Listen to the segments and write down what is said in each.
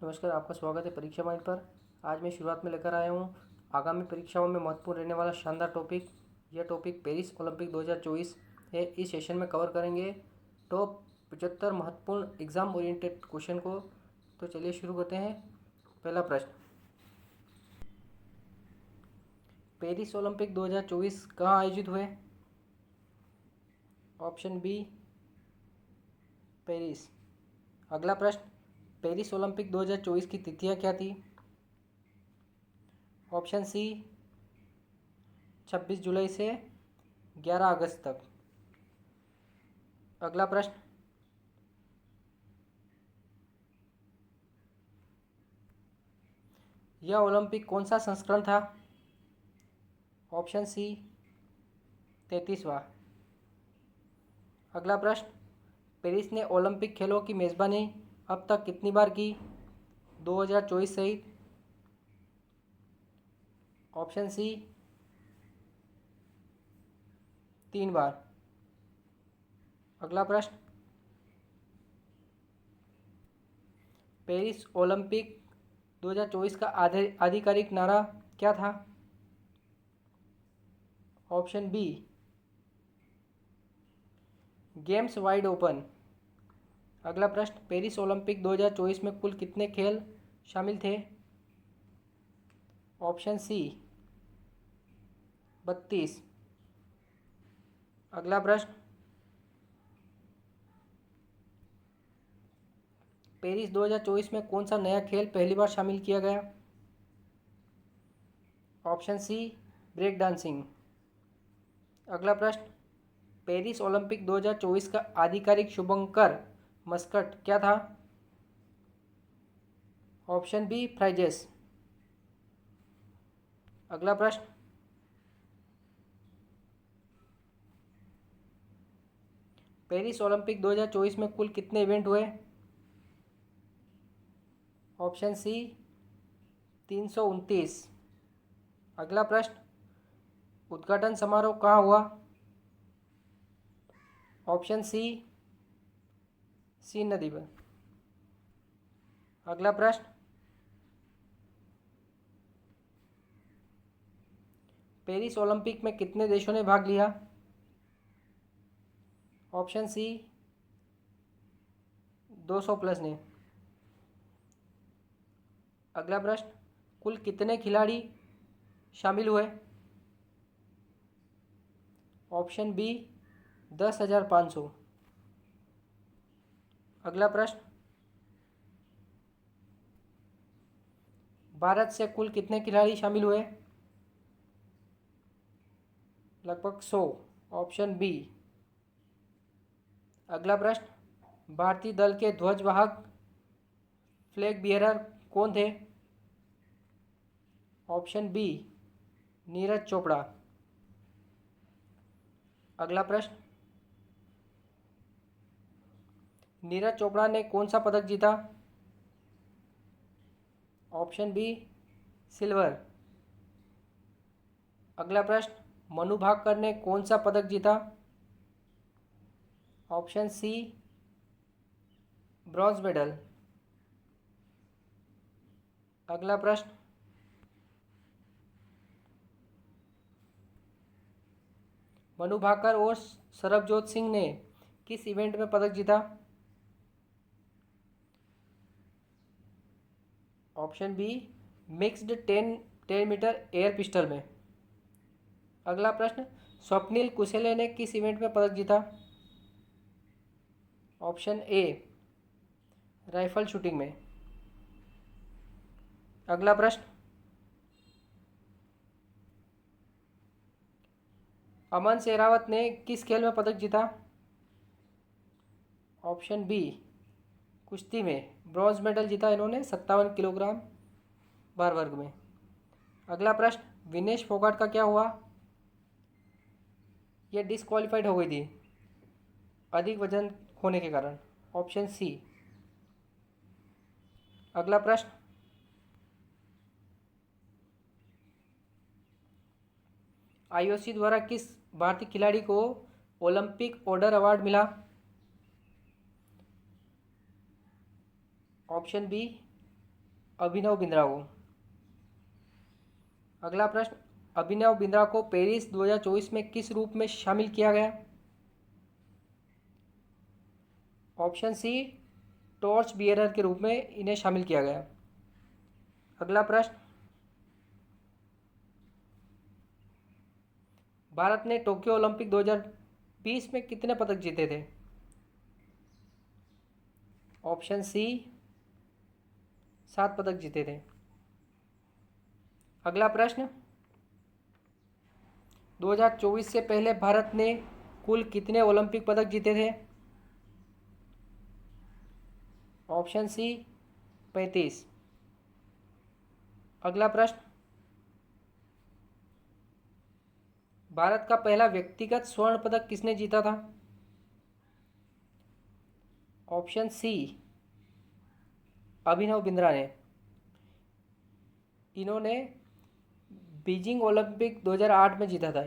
नमस्कार, आपका स्वागत है परीक्षा माइंड पर। आज मैं शुरुआत में लेकर आया हूँ आगामी परीक्षाओं में महत्वपूर्ण रहने वाला शानदार टॉपिक। यह टॉपिक पेरिस ओलंपिक 2024 है। इस सेशन में कवर करेंगे टॉप 75 महत्वपूर्ण एग्जाम ओरिएंटेड क्वेश्चन को। तो चलिए शुरू करते हैं। पहला प्रश्न, पेरिस ओलंपिक 2024 कहाँ आयोजित हुए? Option B, Paris. अगला प्रश्न, पेरिस ओलंपिक 2024 की तिथियां क्या थी? ऑप्शन सी, 26 जुलाई से 11 अगस्त तक। अगला प्रश्न, यह ओलंपिक कौन सा संस्करण था? ऑप्शन सी, 33वां। अगला प्रश्न, पेरिस ने ओलंपिक खेलों की मेज़बानी अब तक कितनी बार की, 2024 सहित? ऑप्शन सी, 3 बार। अगला प्रश्न, पेरिस ओलंपिक 2024 का आधिकारिक नारा क्या था? Option B, games wide open. अगला प्रश्न, पेरिस ओलंपिक 2024 में कुल कितने खेल शामिल थे? Option C, 32। अगला प्रश्न, पेरिस 2024 में कौन सा नया खेल पहली बार शामिल किया गया? Option C, break dancing. अगला प्रश्न, पेरिस ओलंपिक 2024 का आधिकारिक शुभंकर मस्कट क्या था? Option B, Phryges. अगला प्रश्न, पेरिस ओलंपिक 2024 में कुल कितने इवेंट हुए? Option C, 329। अगला प्रश्न, उद्घाटन समारोह कहाँ हुआ? ऑप्शन सी, सीन नदी पर। अगला प्रश्न, पेरिस ओलंपिक में कितने देशों ने भाग लिया? ऑप्शन सी, 200 प्लस ने। अगला प्रश्न, कुल कितने खिलाड़ी शामिल हुए? Option B, 10,500। अगला प्रश्न, भारत से कुल कितने खिलाड़ी शामिल हुए? लगभग 100। Option B. अगला प्रश्न, भारतीय दल के ध्वजवाहक फ्लैग बियरर कौन थे? Option B, Neeraj Chopra. अगला प्रश्न, नीरज चोपड़ा ने कौन सा पदक जीता? Option B, silver. अगला प्रश्न, मनु भाकर ने कौन सा पदक जीता? Option C, bronze medal. अगला प्रश्न, मनु भाकर और सरबजोत सिंह ने किस इवेंट में पदक जीता? Option B, mixed 10 metre air pistol में। अगला प्रश्न, स्वप्निल कुशले ने किस इवेंट में पदक जीता? ऑप्शन ए, राइफल शूटिंग में। अगला प्रश्न, अमन शेरावत ने किस खेल में पदक जीता? ऑप्शन बी, कुश्ती में। ब्रॉन्ज मेडल जीता इन्होंने 57 किलोग्राम भार वर्ग में। अगला प्रश्न, विनेश फोगाट का क्या हुआ? यह डिसक्वालीफाइड हो गई थी अधिक वजन होने के कारण। Option C. अगला प्रश्न, आईओसी द्वारा किस भारतीय खिलाड़ी को ओलंपिक ऑर्डर अवार्ड मिला? ऑप्शन बी, अभिनव बिंद्रा को। अगला प्रश्न, अभिनव बिंद्रा को पेरिस 2024 में किस रूप में शामिल किया गया? ऑप्शन सी, टॉर्च बियरर के रूप में इन्हें शामिल किया गया। अगला प्रश्न, भारत ने टोक्यो ओलंपिक 2020 में कितने पदक जीते थे? ऑप्शन सी, 7 पदक जीते थे। अगला प्रश्न, 2024 से पहले भारत ने कुल कितने ओलंपिक पदक जीते थे? Option C, 35। अगला प्रश्न, भारत का पहला व्यक्तिगत स्वर्ण पदक किसने जीता था? ऑप्शन सी, अभिनव बिंद्रा ने। इन्होंने बीजिंग ओलंपिक 2008 में जीता था।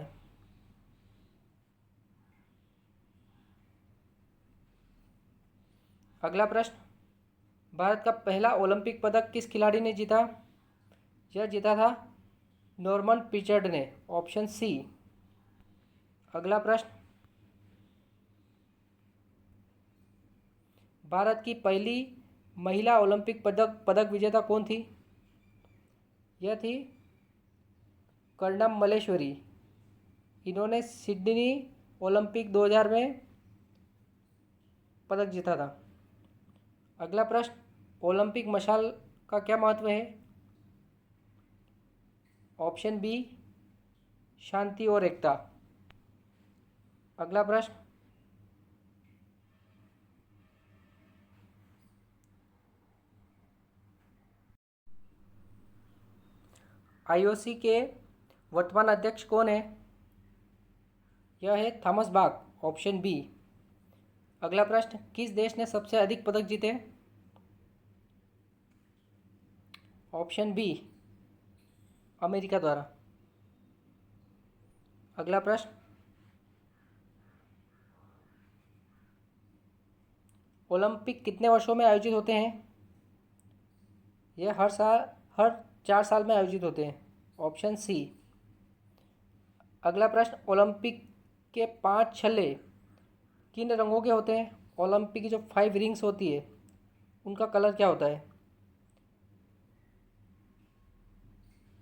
अगला प्रश्न, भारत का पहला ओलंपिक पदक किस खिलाड़ी ने जीता? यह जीता था नॉर्मन पिचर्ड ने। Option C. अगला प्रश्न, भारत की पहली महिला ओलंपिक पदक विजेता कौन थी? यह थी कर्णम मल्लेश्वरी। इन्होंने सिडनी ओलंपिक 2000 में पदक जीता था। अगला प्रश्न, ओलंपिक मशाल का क्या महत्व है? ऑप्शन बी, शांति और एकता। अगला प्रश्न, आईओसी के वर्तमान अध्यक्ष कौन है? यह है थॉमस बाक। Option B. अगला प्रश्न, किस देश ने सबसे अधिक पदक जीते? ऑप्शन बी, अमेरिका द्वारा। अगला प्रश्न, ओलंपिक कितने वर्षों में आयोजित होते हैं? यह हर 4 साल में आयोजित होते हैं। Option C. अगला प्रश्न, ओलंपिक के 5 छल्ले किन रंगों के होते हैं? ओलंपिक की जो 5 रिंग्स होती है उनका कलर क्या होता है?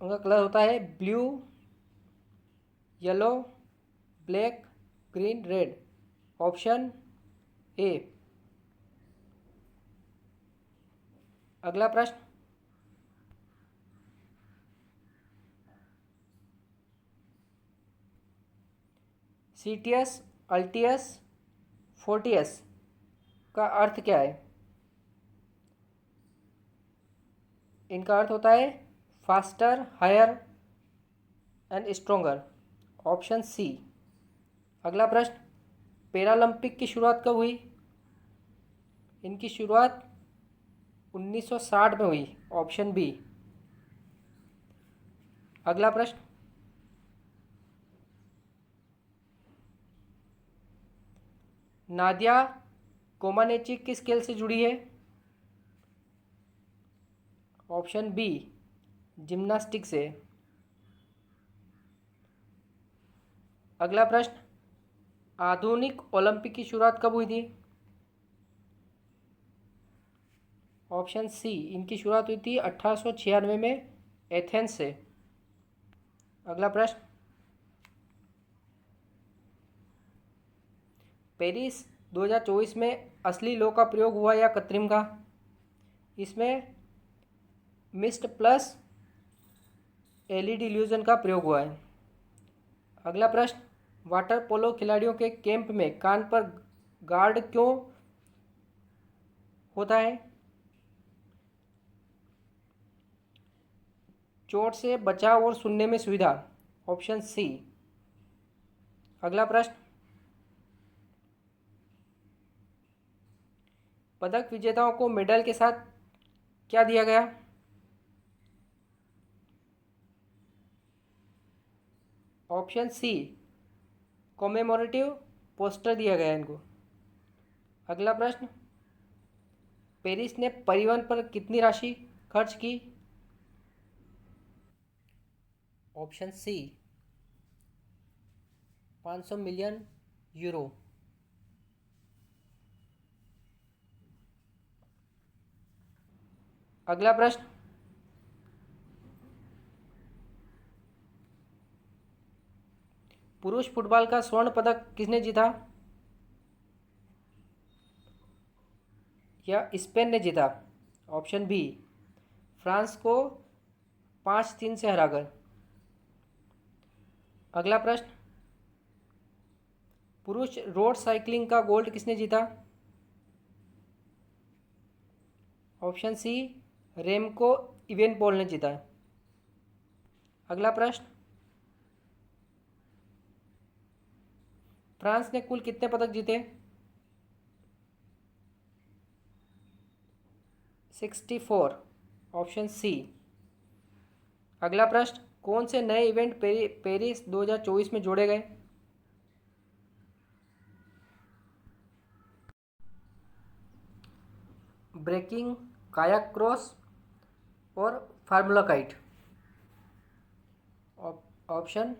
उनका कलर होता है blue, yellow, black, green, red. Option A. अगला प्रश्न, सीटीएस, अल्टीएस, फोर्टियस का अर्थ क्या है? इनका अर्थ होता है faster, higher and stronger. Option C. अगला प्रश्न, पैरालंपिक की शुरुआत कब हुई? इनकी शुरुआत 1960 में हुई। Option B. अगला प्रश्न, नादिया कोमानेची किस खेल से जुड़ी है? ऑप्शन बी, जिम्नास्टिक से। अगला प्रश्न, आधुनिक ओलंपिक की शुरुआत कब हुई थी? ऑप्शन सी, इनकी शुरुआत हुई थी 1896 में एथेंस से। अगला प्रश्न, पेरिस 2024 में असली लौ का प्रयोग हुआ या कृत्रिम का? इसमें मिस्ट प्लस एलईडी इल्यूजन का प्रयोग हुआ है। अगला प्रश्न, वाटर पोलो खिलाड़ियों के कैंप में कान पर गार्ड क्यों होता है? चोट से बचाव और सुनने में सुविधा। Option C. अगला प्रश्न, पदक विजेताओं को मेडल के साथ क्या दिया गया? ऑप्शन सी, कॉमेमोरेटिव पोस्टर दिया गया इनको। अगला प्रश्न, पेरिस ने परिवहन पर कितनी राशि खर्च की? Option C 500 million euro. अगला प्रश्न, पुरुष फुटबॉल का स्वर्ण पदक किसने जीता? या स्पेन ने जीता? ऑप्शन बी फ्रांस को 5-3 से हराकर। अगला प्रश्न, पुरुष रोड साइकिलिंग का गोल्ड किसने जीता? ऑप्शन सी रेमको इवेनपोल ने जीता। अगला प्रश्न, फ्रांस ने कुल कितने पदक जीते? 64। Option C. अगला प्रश्न, कौन से नए इवेंट पेरिस 2024 में जोड़े गए? ब्रेकिंग, कायाक क्रॉस और फार्मूला काइट। Option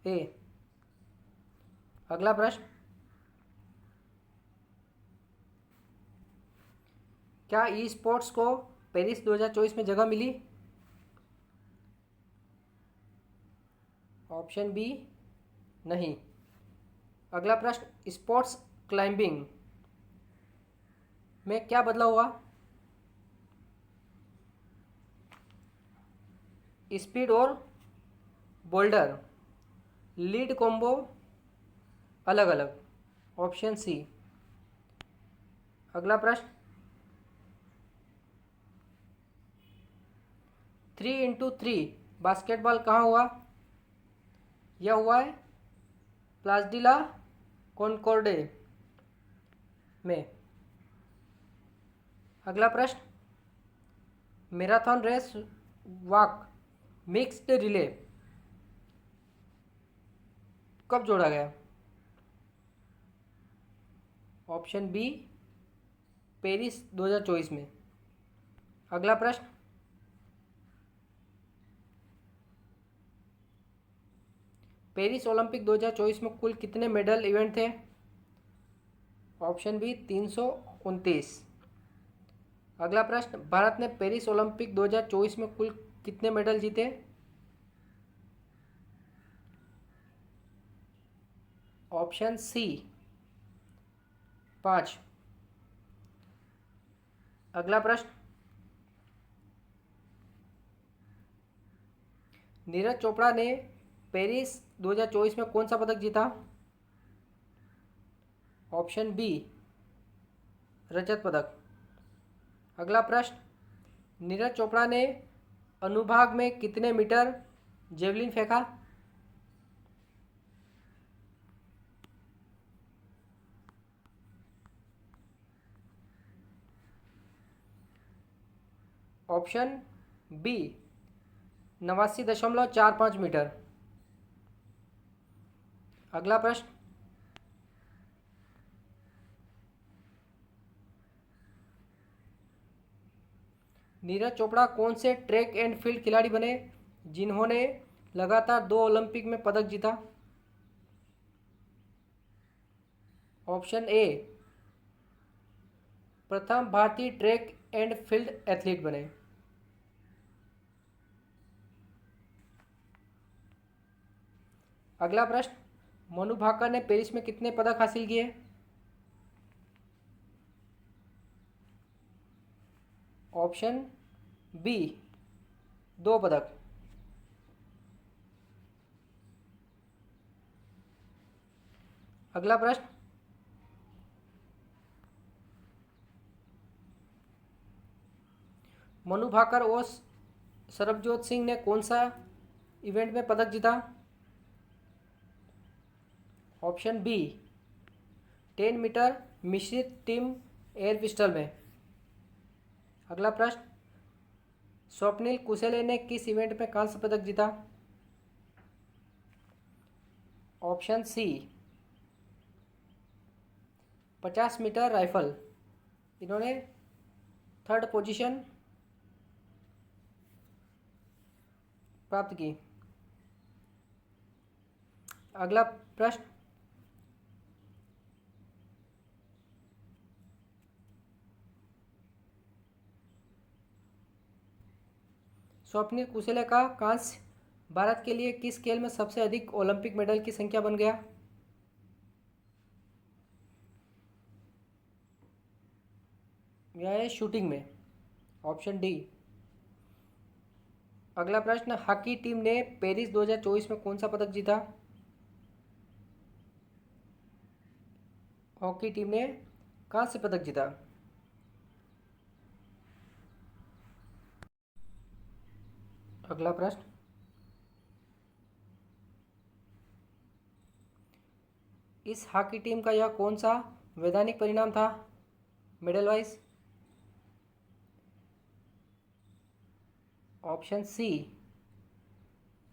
A. अगला प्रश्न, क्या ई स्पोर्ट्स को पेरिस 2024 में जगह मिली? ऑप्शन बी नहीं। अगला प्रश्न, स्पोर्ट्स क्लाइंबिंग में क्या बदलाव हुआ? स्पीड और बोल्डर, लीड कॉम्बो अलग अलग। Option C. अगला प्रश्न, 3x3 बास्केटबॉल कहाँ हुआ? यह हुआ है प्लाज डी ला कॉनकॉर्डे में। अगला प्रश्न, marathon race walk mixed relay कब जोड़ा गया? ऑप्शन बी पेरिस 2024 में। अगला प्रश्न, पेरिस ओलंपिक 2024 में कुल कितने मेडल इवेंट थे? Option B 329। अगला प्रश्न, भारत ने पेरिस ओलंपिक 2024 में कुल कितने मेडल जीते? Option C 5। अगला प्रश्न, नीरज चोपड़ा ने पेरिस 2024 में कौन सा पदक जीता? ऑप्शन बी रजत पदक। अगला प्रश्न, नीरज चोपड़ा ने अनुभाग में कितने मीटर जेवलिन फेंका? Option B 89.45 metre. अगला प्रश्न, नीरज चोपड़ा कौन से ट्रैक एंड फील्ड खिलाड़ी बने जिन्होंने लगातार 2 ओलंपिक में पदक जीता? ऑप्शन ए प्रथम भारतीय ट्रैक एंड फील्ड एथलीट बने। अगला प्रश्न, मनु भाकर ने पेरिस में कितने पदक हासिल किए? ऑप्शन बी 2 पदक। अगला प्रश्न, मनु भाकर और सरबजोत सिंह ने कौन सा इवेंट में पदक जीता? ऑप्शन बी 10 मीटर मिश्रित टीम एयर पिस्टल में। अगला प्रश्न, स्वप्निल कुशले ने किस इवेंट में कांस्य पदक जीता? ऑप्शन सी 50 मीटर राइफल, इन्होंने 3rd पोजीशन प्राप्त की। अगला प्रश्न, स्वप्निल कुशले का कांस्य भारत के लिए किस खेल में सबसे अधिक ओलंपिक मेडल की संख्या बन गया? यह है शूटिंग में, ऑप्शन डी। अगला प्रश्न, हॉकी टीम ने पेरिस 2024 में कौन सा पदक जीता? हॉकी टीम ने कांस्य पदक जीता। अगला प्रश्न, इस हॉकी टीम का यह कौन सा वैधानिक परिणाम था मेडल वाइज? ऑप्शन सी,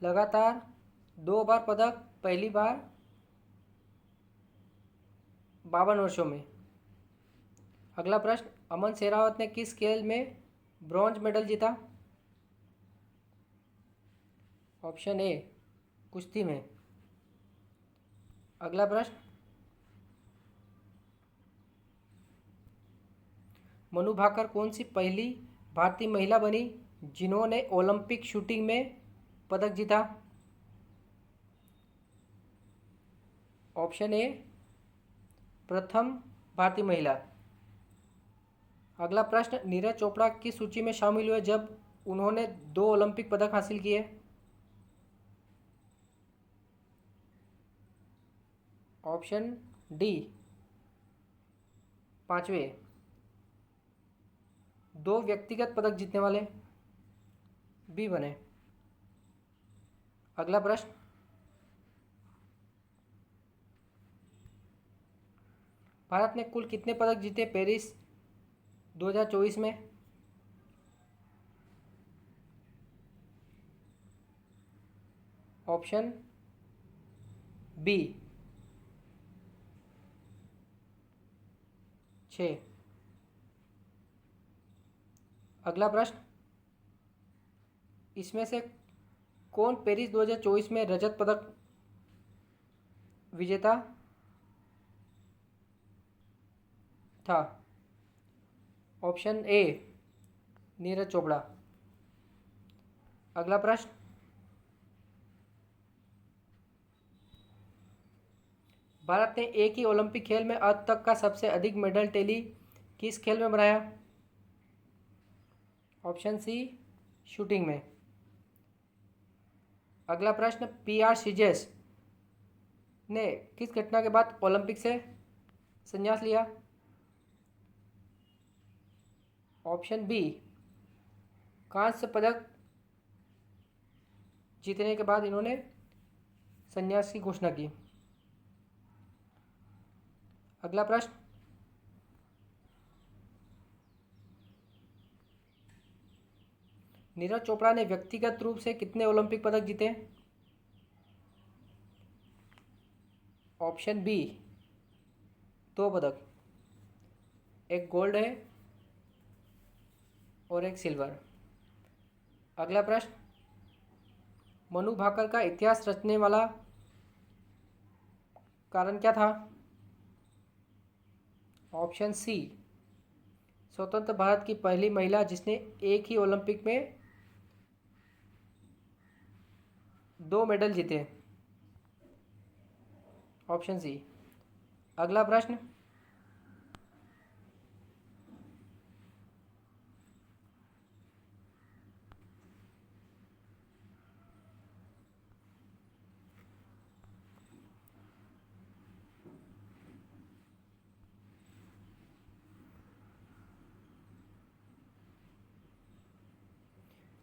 लगातार 2 बार पदक, पहली बार 52 वर्षों में। अगला प्रश्न, अमन शेरावत ने किस खेल में ब्रॉन्ज मेडल जीता? ऑप्शन ए, कुश्ती में। अगला प्रश्न, मनु भाकर कौन सी पहली भारतीय महिला बनी जिन्होंने ओलंपिक शूटिंग में पदक जीता? ऑप्शन ए, प्रथम भारतीय महिला। अगला प्रश्न, नीरज चोपड़ा की सूची में शामिल हुए जब उन्होंने 2 ओलंपिक पदक हासिल किए? ऑप्शन डी, 5वें। 2 व्यक्तिगत पदक जीतने वाले बी बने। अगला प्रश्न, भारत ने कुल कितने पदक जीते पेरिस 2024 में? Option B, 6। अगला प्रश्न, इसमें से कौन पेरिस 2024 में रजत पदक विजेता था? Option A, Neeraj Chopra. अगला प्रश्न, भारत ने एक ही ओलंपिक खेल में अब तक का सबसे अधिक मेडल टैली किस खेल में बनाया? ऑप्शन सी, शूटिंग में। अगला प्रश्न, पीआर सीजेस ने किस घटना के बाद ओलंपिक से संन्यास लिया? ऑप्शन बी, कांस्य पदक जीतने के बाद इन्होंने संन्यास की घोषणा की। अगला प्रश्न, नीरज चोपड़ा ने व्यक्तिगत रूप से कितने ओलंपिक पदक जीते? ऑप्शन बी, 2 पदक, एक गोल्ड है और एक सिल्वर। अगला प्रश्न, मनु भाकर का इतिहास रचने वाला कारण क्या था? ऑप्शन सी, स्वतंत्र भारत की पहली महिला जिसने एक ही ओलंपिक में 2 मेडल जीते। Option C. अगला प्रश्न,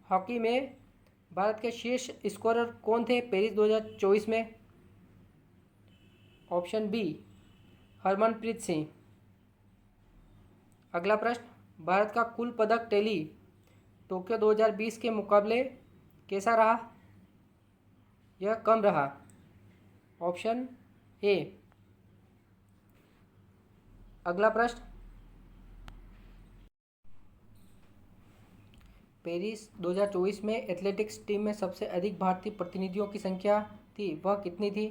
हॉकी में भारत के शीर्ष स्कोरर कौन थे पेरिस 2024 में? Option B, Harmanpreet Singh. अगला प्रश्न, भारत का कुल पदक टैली टोक्यो 2020 के मुकाबले कैसा रहा? यह कम रहा। Option A. अगला प्रश्न, पेरिस 2024 में एथलेटिक्स टीम में सबसे अधिक भारतीय प्रतिनिधियों की संख्या थी वह कितनी थी?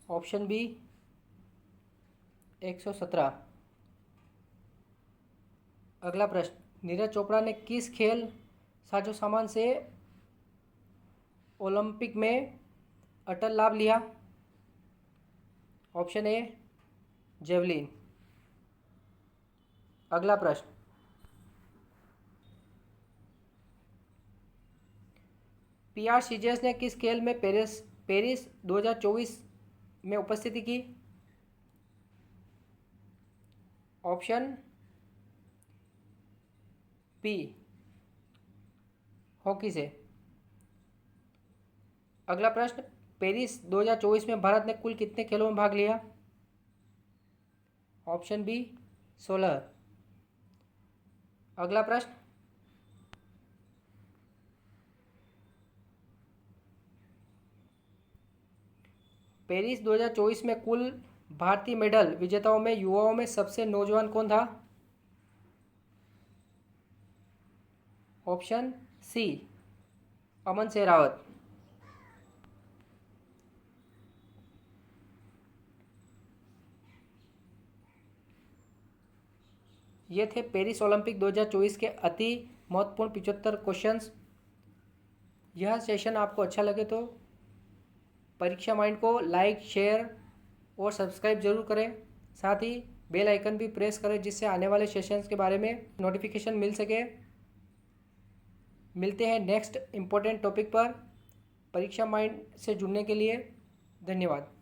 Option B 117। अगला प्रश्न, नीरज चोपड़ा ने किस खेल साजो सामान से ओलंपिक में अटल लाभ लिया? Option A javelin. अगला प्रश्न, पीआर सीजेस ने किस खेल में पेरिस 2024 में उपस्थिति की? ऑप्शन बी हॉकी से। अगला प्रश्न, पेरिस 2024 में भारत ने कुल कितने खेलों में भाग लिया? Option B 16। अगला प्रश्न, पेरिस 2024 में कुल भारतीय मेडल विजेताओं में युवाओं में सबसे नौजवान कौन था? ऑप्शन सी अमन शेरावत। ये थे पेरिस ओलंपिक 2024 के अति महत्वपूर्ण 75 क्वेश्चंस। यह सेशन आपको अच्छा लगे तो परीक्षा माइंड को लाइक, शेयर और सब्सक्राइब जरूर करें। साथ ही बेल आइकन भी प्रेस करें जिससे आने वाले सेशंस के बारे में नोटिफिकेशन मिल सके। मिलते हैं नेक्स्ट इम्पोर्टेंट टॉपिक पर। परीक्षा माइंड से जुड़ने के लिए धन्यवाद।